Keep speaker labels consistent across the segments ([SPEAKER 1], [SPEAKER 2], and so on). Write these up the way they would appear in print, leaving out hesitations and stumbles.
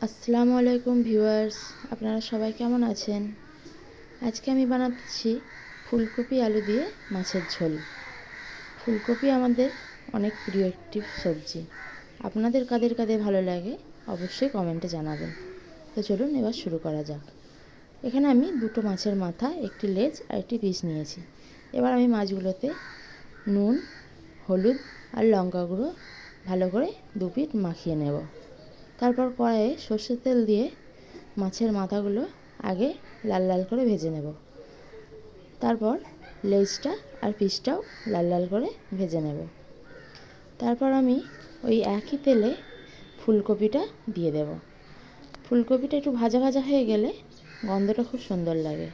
[SPEAKER 1] আসসালামু আলাইকুম ভিউয়ার্স, আপনারা সবাই কেমন আছেন? আজকে আমি বানাচ্ছি ফুলকপি আলু দিয়ে মাছের ঝোল। ফুলকপি আমাদের অনেক প্রিয় একটি সবজি। আপনাদের কাদের কাদের ভালো লাগে অবশ্যই কমেন্টে জানাবেন। তো চলুন এবার শুরু করা যাক। এখানে আমি দুটো মাছের মাথা, একটি লেজ আর একটি পিস নিয়েছি। এবার আমি মাছগুলোতে নুন, হলুদ আর লঙ্কা গুঁড়ো ভালো করে দু পিঠ মাখিয়ে নেব। তারপর কড়াইয়ে সর্ষের তেল দিয়ে মাছের মাথাগুলো আগে লাল লাল করে ভেজে নেব। তারপর লেজটা আর পিসটাও লাল লাল করে ভেজে নেব। তারপর আমি ওই একই তেলে ফুলকপিটা দিয়ে দেব। ফুলকপিটা একটু ভাজা ভাজা হয়ে গেলে গন্ধটা খুব সুন্দর লাগে।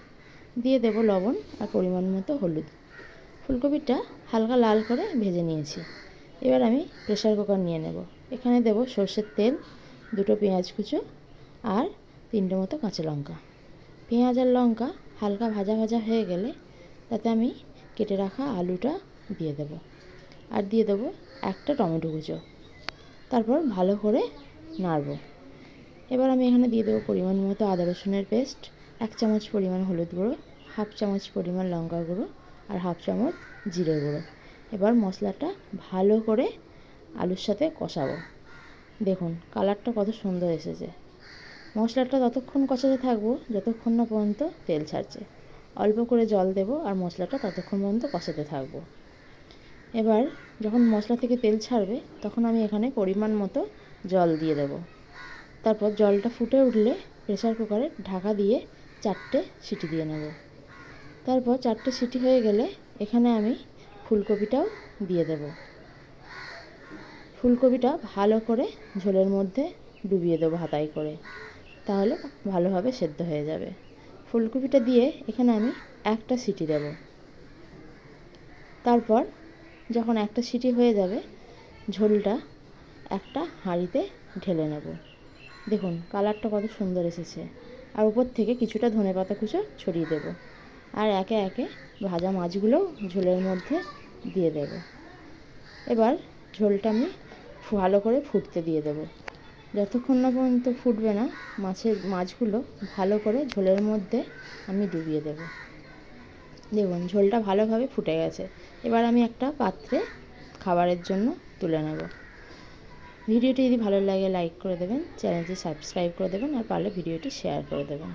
[SPEAKER 1] দিয়ে দেব লবণ আর পরিমাণ মতো হলুদ। ফুলকপিটা হালকা লাল করে ভেজে নিয়েছি। এবার আমি প্রেসার কুকার নিয়ে নেব। এখানে দেব সর্ষের তেল, দুটো পেঁয়াজ কুচো আর তিনটে মতো কাঁচা লঙ্কা। পেঁয়াজ আর লঙ্কা হালকা ভাজা ভাজা হয়ে গেলে তাতে আমি কেটে রাখা আলুটা দিয়ে দেব আর দিয়ে দেবো একটা টমেটো কুচো। তারপর ভালো করে নাড়ব। এবার আমি এখানে দিয়ে দেবো পরিমাণ মতো আদা রসুনের পেস্ট, 1 চামচ পরিমাণ হলুদ গুঁড়ো, 1/2 চামচ পরিমাণ লঙ্কা গুঁড়ো আর 1/2 চামচ জিরে গুঁড়ো। এবার মশলাটা ভালো করে আলুর সাথে কষাবো। দেখুন কালারটা কত সুন্দর এসেছে। মশলাটা ততক্ষণ কষাতে থাকবো যতক্ষণ না পর্যন্ত তেল ছাড়ছে। অল্প করে জল দেব আর মশলাটা ততক্ষণ পর্যন্ত কষাতে থাকবো। এবার যখন মশলা থেকে তেল ছাড়বে তখন আমি এখানে পরিমাণ মতো জল দিয়ে দেব। তারপর জলটা ফুটে উঠলে প্রেসার কুকারে ঢাকা দিয়ে 4টে সিটি দিয়ে নেব। তারপর 4টে সিটি হয়ে গেলে এখানে আমি ফুলকপিটাও দিয়ে দেব। ফুলকপিটা ভালো করে ঝোলের মধ্যে ডুবিয়ে দেবো হাতায় করে, তাহলে ভালোভাবে সেদ্ধ হয়ে যাবে। ফুলকপিটা দিয়ে এখানে আমি একটা সিটি দেব। তারপর যখন একটা সিটি হয়ে যাবে ঝোলটা একটা হাঁড়িতে ঢেলে নেব। দেখুন কালারটা কত সুন্দর এসেছে। আর উপর থেকে কিছুটা ধনেপাতা কুচো ছড়িয়ে দেব। আর একে একে ভাজা মাছগুলোও ঝোলের মধ্যে দিয়ে দেব। এবার ঝোলটা আমি ভালো করে ফুটতে দিয়ে দেব। যতক্ষণ না পর্যন্ত ফুটবে না মাছগুলো ভালো করে ঝোলের মধ্যে আমি ডুবিয়ে দেব। দেখুন ঝোলটা ভালোভাবে ফুটে গেছে। এবার আমি একটা পাত্রে খাবারের জন্য তুলে নেব। ভিডিওটি যদি ভালো লাগে লাইক করে দেবেন, চ্যানেলটি সাবস্ক্রাইব করে দেবেন আর পারলে ভিডিওটি শেয়ার করে দেবেন।